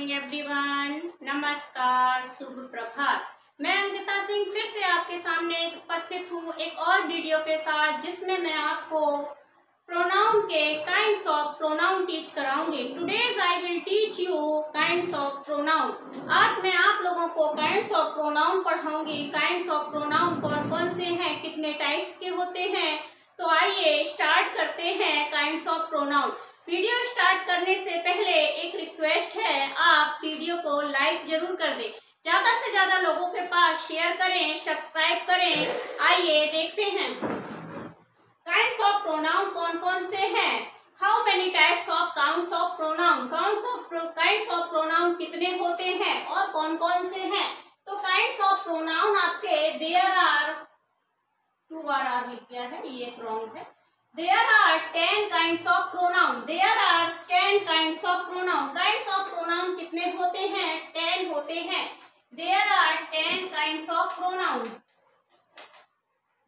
Morning everyone. नमस्कार, शुभ प्रभात। मैं अंकिता सिंह फिर से आपके सामने उपस्थित हूँ एक और वीडियो के साथ, जिसमें मैं आपको प्रोनाउन के काइंड्स ऑफ प्रोनाउन टीच कराऊंगी। Today's I will teach you kinds of pronoun. आज मैं आप लोगों को काइंड्स ऑफ प्रोनाउन पढ़ाऊंगी। काइंड्स ऑफ प्रोनाउन कौन कौन से हैं, कितने टाइप्स के होते हैं। तो आइए स्टार्ट करते हैं kinds of pronoun. Video start करने से पहले एक रिक्वेस्ट है, आप वीडियो को लाइक जरूर कर दें, ज्यादा से ज्यादा लोगों के पास शेयर करें, सब्सक्राइब करें। आइए देखते हैं काइंड्स ऑफ प्रोनाउन कौन कौन से हैं। How many types of counts of pronoun, kinds of pronoun कितने होते हैं और कौन कौन से हैं। तो काइंड्स ऑफ प्रोनाउन आपके देयर आर, 2 बार आर लिख दिया है, ये रॉन्ग है। There are 10 kinds of pronoun. There are 10 kinds of pronoun. Kinds of pronoun कितने होते हैं? 10 होते हैं। There are 10 kinds of pronoun.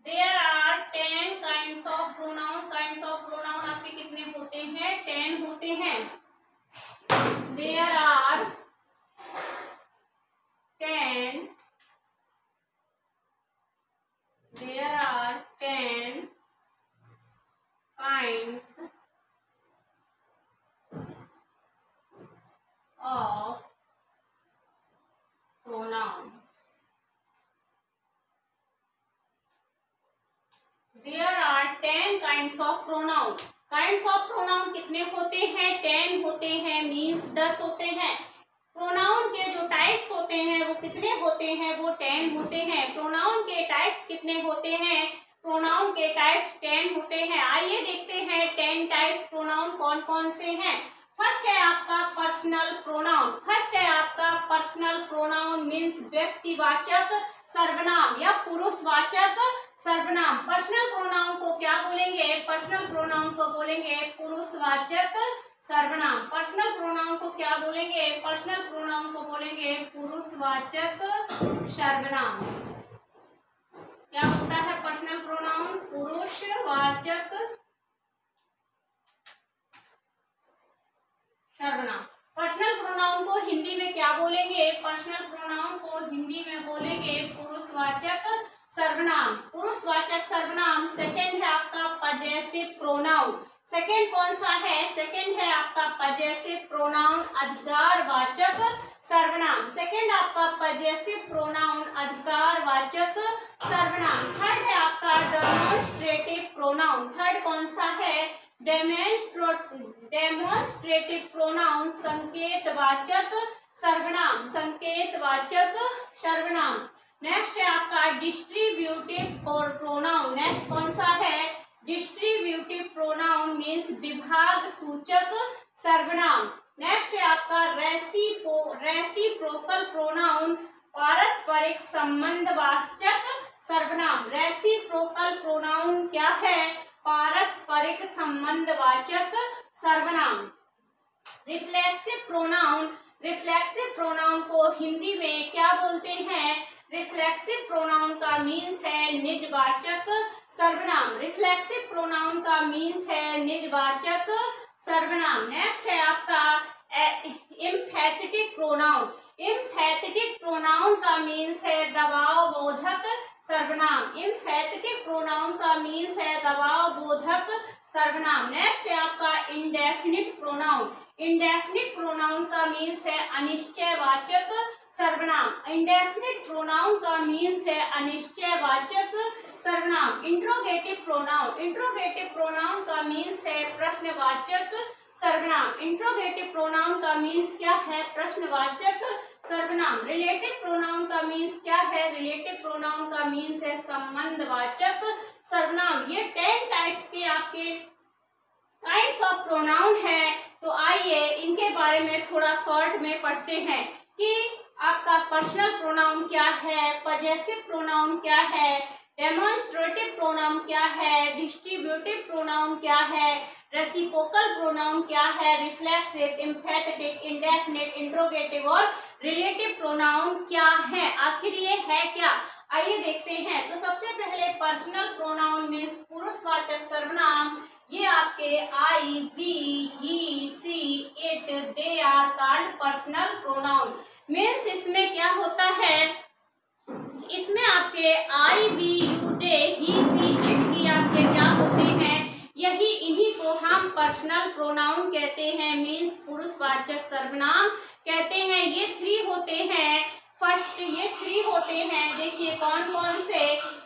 There are 10 kinds of pronoun. Kinds of pronoun आपके कितने होते हैं? 10 होते हैं। There are 10. There are 10 kinds of pronoun. There are 10 kinds of pronoun. Kinds of pronoun कितने होते हैं? 10 होते हैं, मीन्स 10 होते हैं। प्रोनाउन के जो टाइप्स होते हैं वो कितने होते हैं? वो 10 होते हैं। प्रोनाउन के टाइप्स कितने होते हैं? प्रोनाउन के टाइप्स 10 होते हैं। आइए देखते हैं 10 टाइप्स प्रोनाउन कौन कौन से हैं। फर्स्ट है आपका पर्सनल प्रोनाउन। फर्स्ट है आपका पर्सनल प्रोनाउन मीन्स व्यक्तिवाचक सर्वनाम या पुरुषवाचक सर्वनाम। पर्सनल प्रोनाउन को क्या बोलेंगे? पर्सनल प्रोनाउन को बोलेंगे पुरुषवाचक सर्वनाम। पर्सनल प्रोनाउन को क्या बोलेंगे? पर्सनल प्रोनाउन को बोलेंगे पुरुषवाचक सर्वनाम। क्या होता है पर्सनल प्रोनाउन? पुरुषवाचक सर्वनाम। पर्सनल प्रोनाउन को हिंदी में क्या बोलेंगे? पर्सनल प्रोनाउन को हिंदी में बोलेंगे पुरुषवाचक सर्वनाम। पुरुषवाचक सर्वनाम। सेकेंड है आपका पजेसिव प्रोनाउन। सेकेंड कौन सा है? सेकेंड है आपका पजेसिव प्रोनाउन, अधिकारवाचक सर्वनाम। सेकेंड आपका पजेसिव प्रोनाउन, अधिकारवाचक सर्वनाम। थर्ड है आपका डेमोन्स्ट्रेटिव प्रोनाउन। थर्ड कौन सा है? डेमोन्स्ट्रेटिव प्रोनाउन, संकेतवाचक सर्वनाम। संकेतवाचक सर्वनाम। नेक्स्ट है आपका डिस्ट्रीब्यूटिव प्रोनाउन। नेक्स्ट कौन सा है? डिस्ट्रीब्यूटिव प्रोनाउन मीन्स विभाग सूचक सर्वनाम। नेक्स्ट है आपका रेसिप्रोकल प्रोनाउन, पारस्परिक संबंधवाचक सर्वनाम। रेसिप्रोकल प्रोनाउन क्या है? पारस्परिक संबंधवाचक सर्वनाम। Reflexive pronoun. रिफ्लेक्सिव प्रोनाउन को हिंदी में क्या बोलते हैं? रिफ्लेक्सिव प्रोनाउन का मीन्स है निजवाचक सर्वनाम। रिफ्लेक्सिव प्रोनाउन का मीन्स है निजवाचक सर्वनाम। नेक्स्ट है आपका एम्फैटिक प्रोनाउन। एम्फैटिक प्रोनाउन का मीन्स है दबाव बोधक सर्वनाम। एम्फैटिक प्रोनाउन का मीन्स है दबाव बोधक सर्वनाम। नेक्स्ट है आपका इंडेफिनिट प्रोनाउन। इंडेफिनिट प्रोनाउन का मीन्स है अनिश्चयवाचक सर्वनाम। इंडेफिनिट प्रोनाउन का मीन्स है अनिश्चयवाचक सर्वनाम। Interrogative pronoun. इंट्रोगेटिव प्रोनाउन का मीन्स है प्रश्नवाचक सर्वनाम। इंट्रोगेटिव प्रोनाउन का मीन्स क्या है? प्रश्नवाचक सर्वनाम। रिलेटिव प्रोनाउन का मीन्स क्या है? रिलेटिव प्रोनाउन का मीन्स है संबंधवाचक सर्वनाम। ये 10 टाइप्स के आपके काइंड्स ऑफ प्रोनाउन है। तो आइए इनके बारे में थोड़ा शॉर्ट में पढ़ते हैं कि आपका पर्सनल प्रोनाउन क्या है, पजेसिव प्रोनाउन क्या है, डेमोन्स्ट्रेटिव प्रोनाउन क्या है, डिस्ट्रीब्यूटिव प्रोनाउन क्या है, रेसिप्रोकल प्रोनाउन क्या है, रिफ्लेक्सिव, एम्फैटिक, इंडेफिनिट, इंट्रोगेटिव और रिलेटिव प्रोनाउन क्या है। आखिर ये है क्या? आइए देखते हैं। तो सबसे पहले पर्सनल प्रोनाउन मीन्स पुरुषवाचक सर्वनाम ये आपके I, we, he, she, it, they are called personal pronoun. Means इसमें क्या होता है, इसमें आपके I, we, you, they, he, she, it ही आपके क्या होते हैं, यही इन्हीं को हम पर्सनल प्रोनाउन कहते हैं, मीन्स पुरुषवाचक सर्वनाम कहते हैं। ये 3 होते हैं। फर्स्ट ये 3 होते हैं, देखिए कौन कौन से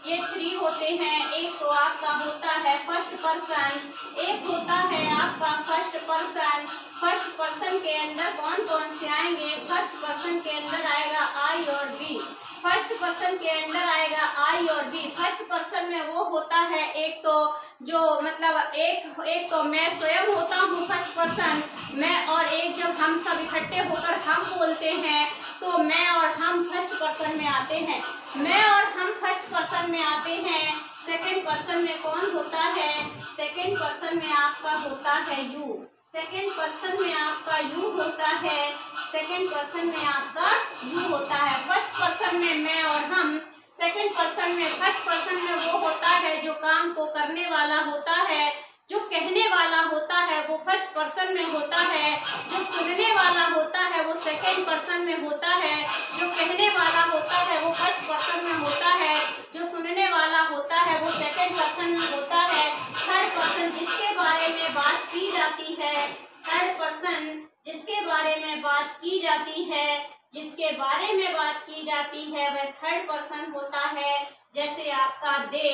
ये 3 होते हैं। एक तो आपका होता है फर्स्ट पर्सन, एक होता है आपका फर्स्ट पर्सन। फर्स्ट पर्सन के अंदर कौन कौन से आएंगे, फर्स्ट पर्सन के अंदर आएगा आई और बी। फर्स्ट पर्सन के अंदर आएगा आई और बी। फर्स्ट पर्सन में वो होता है एक तो जो मतलब एक तो मैं स्वयं होता हूँ फर्स्ट पर्सन, मैं और एक जब हम सब इकट्ठे होकर हम बोलते हैं तो मैं और हम फर्स्ट पर्सन में आते हैं। मैं और हम फर्स्ट पर्सन में आते हैं। सेकंड पर्सन में कौन होता है, सेकंड पर्सन में आपका होता है यू। सेकंड पर्सन में आपका यू होता है, सेकंड पर्सन में आपका यू होता है। फर्स्ट पर्सन में मैं और हम, सेकंड पर्सन में फर्स्ट पर्सन में वो होता है जो काम को करने वाला होता है, जो कहने वाला होता है वो फर्स्ट पर्सन में होता है, जो सुनने वाला होता है वो सेकंड पर्सन में होता है, जो कहने वाला होता है वो फर्स्ट पर्सन में होता है, जो सुनने वाला होता है वो सेकंड पर्सन में होता है। थर्ड पर्सन जिसके बारे में बात की जाती है, थर्ड पर्सन जिसके बारे में बात की जाती है, जिसके बारे में बात की जाती है वह थर्ड पर्सन होता है। जैसे आपका दे,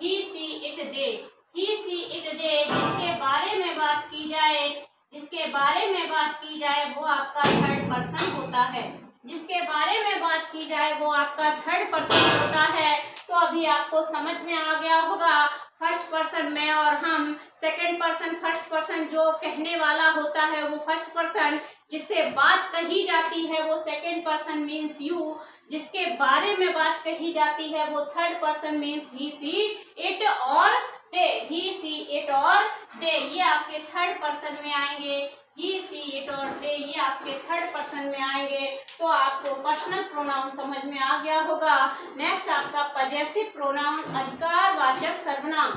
he, she, it, they, he, she, it, दे, जिसके बारे में बात की जाए, जिसके बारे में बात की जाए वो आपका थर्ड पर्सन होता है। जिसके बारे में बात की जाए वो आपका थर्ड पर्सन होता है। तो अभी आपको समझ में आ गया होगा, फर्स्ट पर्सन मैं और हम, सेकंड पर्सन फर्स्ट पर्सन जो कहने वाला होता है वो फर्स्ट पर्सन, जिससे बात कही जाती है वो सेकंड पर्सन मीन्स यू, जिसके बारे में बात कही जाती है वो third person means he, she, it और दे। ही, सी, इट और दे ये आपके थर्ड पर्सन में आएंगे। ही, सी, इट और दे ये आपके थर्ड पर्सन में आएंगे। तो आपको पर्सनल प्रोनाउन समझ में आ गया होगा। नेक्स्ट आपका पजेसिव प्रोनाउन, अधिकारवाचक सर्वनाम।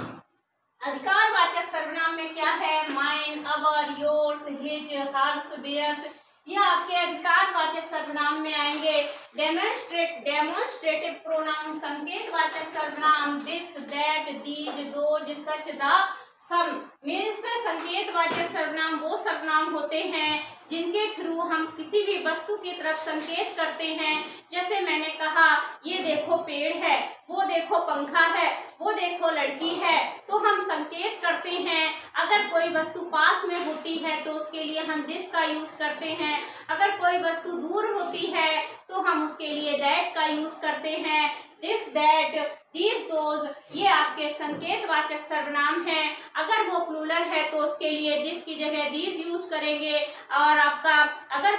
अधिकारवाचक सर्वनाम में क्या है, माइन, अवर, योर्स, हिज, हर्स, देयर्स ये आपके अधिकारवाचक सर्वनाम में आएंगे। डेमोन्स्ट्रेटिव प्रोनाउन, संकेतवाचक सर्वनाम, this, that, these, those, such, the, some means संकेतवाचक सर्वनाम वो सर्वनाम होते हैं जिनके थ्रू हम किसी भी वस्तु की तरफ संकेत करते हैं। जैसे मैंने कहा ये देखो पेड़ है, वो देखो पंखा है, वो देखो लड़की है, तो हम संकेत करते हैं। अगर कोई वस्तु पास में होती है तो उसके लिए हम दिस का यूज करते हैं। अगर कोई वस्तु दूर होती है तो हम उसके लिए दैट का यूज करते हैं। दिस, दैट, दीज, दोज ये आपके संकेतवाचक सर्वनाम हैं। अगर वो प्लूरल है तो उसके लिए दिस की जगह दीज यूज करेंगे। और आपका अगर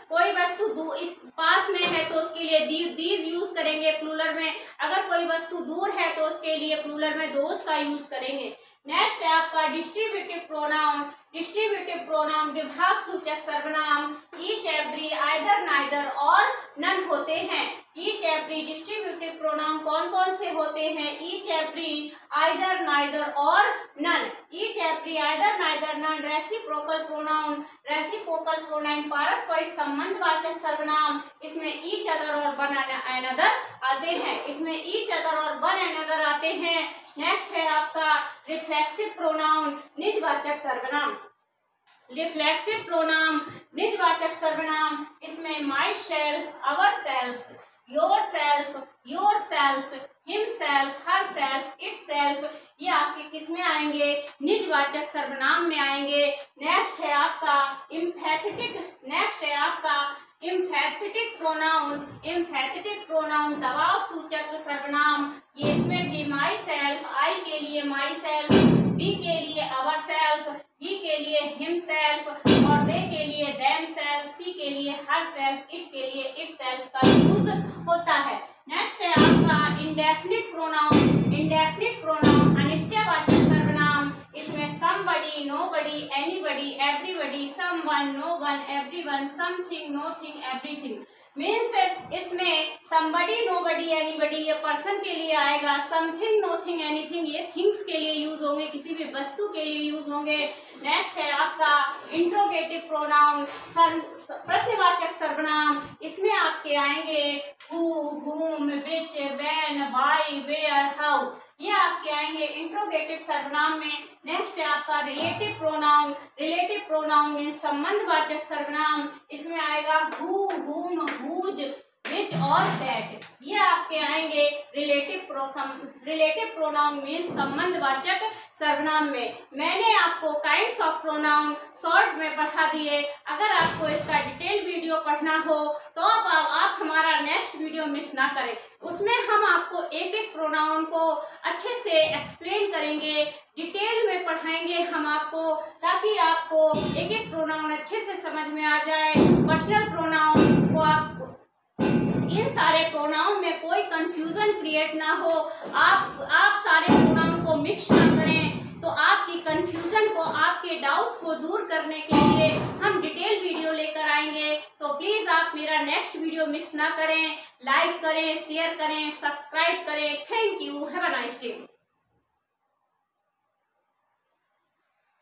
कोई वस्तु इस पास में है तो उसके लिए दीज यूज करेंगे प्लूरल में। अगर कोई वस्तु दूर है तो उसके लिए प्लूरल में दोज का यूज करेंगे। नेक्स्ट है आपका डिस्ट्रीब्यूटिव प्रोनाउन। डिस्ट्रीब्यूटिव प्रोनाउन विभाग सूचक सर्वनाम, ईच, एवरी, आइदर, नाइदर और नन होते हैं। ईच, एवरी डिस्ट्रीब्यूटिव प्रोनाउन कौन कौन से होते हैं, ईच, एवरी, आइदर, नाइदर और none. Each, every, either, neither, none reciprocal pronoun. Reciprocal pronoun पारस्परिक संबंधवाचक सर्वनाम, इसमें ईच अदर और वन अनदर आते हैं। इसमें ईच अदर और वन अनदर आते हैं। नेक्स्ट है आपका रिफ्लेक्सिव प्रोनाउन, निजवाचक सर्वनाम। रिफ्लेक्सिव प्रोनाउन निजवाचक सर्वनाम, इसमें my self, our self, your self, your self, him self, her self, it self ये आपके किस में आएंगे, निजवाचक सर्वनाम में आएंगे। नेक्स्ट है आपका इम्फेथेटिक, नेक्स्ट है आपका इम्फेथेटिक प्रोनाउन। इम्फेथेटिक प्रोनाउन दबाव सूचक सर्वनाम, ये इसमें भी माई सेल्फ, आई के लिए माई सेल्फ, बी के लिए अवर सेल्फ, ही के लिए हिम सेल्फ और दे के लिए देम सेल्फ, सी के लिए हर सेल्फ, इट के लिए इट सेल्फ का यूज होता है। नेक्स्ट है आपका इंडेफिनिट प्रोनाउन। इंडेफिनिट प्रोनाउन अनिश्चयवाचक सर्वनाम, इसमें somebody, nobody, anybody, everybody, someone, no one, everyone, something, nothing, everything means इसमें somebody, nobody, anybody ये पर्सन के लिए आएगा, समथिंग, नोथिंग, एनीथिंग ये थिंग्स के लिए यूज होंगे, किसी भी वस्तु के लिए यूज होंगे। नेक्स्ट है आपका इंट्रोगेटिव प्रोनाउन, प्रश्नवाचक सर्वनाम, इसमें आपके आएंगे who, whom, which, when, why, where, how, ये आपके आएंगे इंट्रोगेटिव सर्वनाम में। नेक्स्ट है आपका relative pronoun, relative pronoun means संबंधवाचक सर्वनाम, इसमें आएगा हु, whom, whose, which और that, ये आपके आएंगे रिलेटिव प्रोनाउन मीन्स संबंधवाचक सर्वनाम में। मैंने आपको काइंड्स ऑफ प्रोनाउन शॉर्ट में पढ़ा दिए। अगर आपको इसका डिटेल वीडियो पढ़ना हो तो आप हमारा नेक्स्ट वीडियो मिस ना करें, उसमें हम आपको एक एक प्रोनाउन को अच्छे से एक्सप्लेन करेंगे, डिटेल में पढ़ाएंगे हम आपको, ताकि आपको एक एक प्रोनाउन अच्छे से समझ में आ जाए। पर्सनल प्रोनाउन को आप इन सारे प्रोनाउन में कोई कंफ्यूजन क्रिएट ना हो, आप सारे प्रोनाउन को मिक्स ना करें, तो आपकी कंफ्यूजन को, आपके डाउट को दूर करने के लिए हम डिटेल वीडियो लेकर आएंगे। तो प्लीज आप मेरा नेक्स्ट वीडियो मिस ना करें, लाइक करें, शेयर करें, सब्सक्राइब करें। Thank you, have a nice day.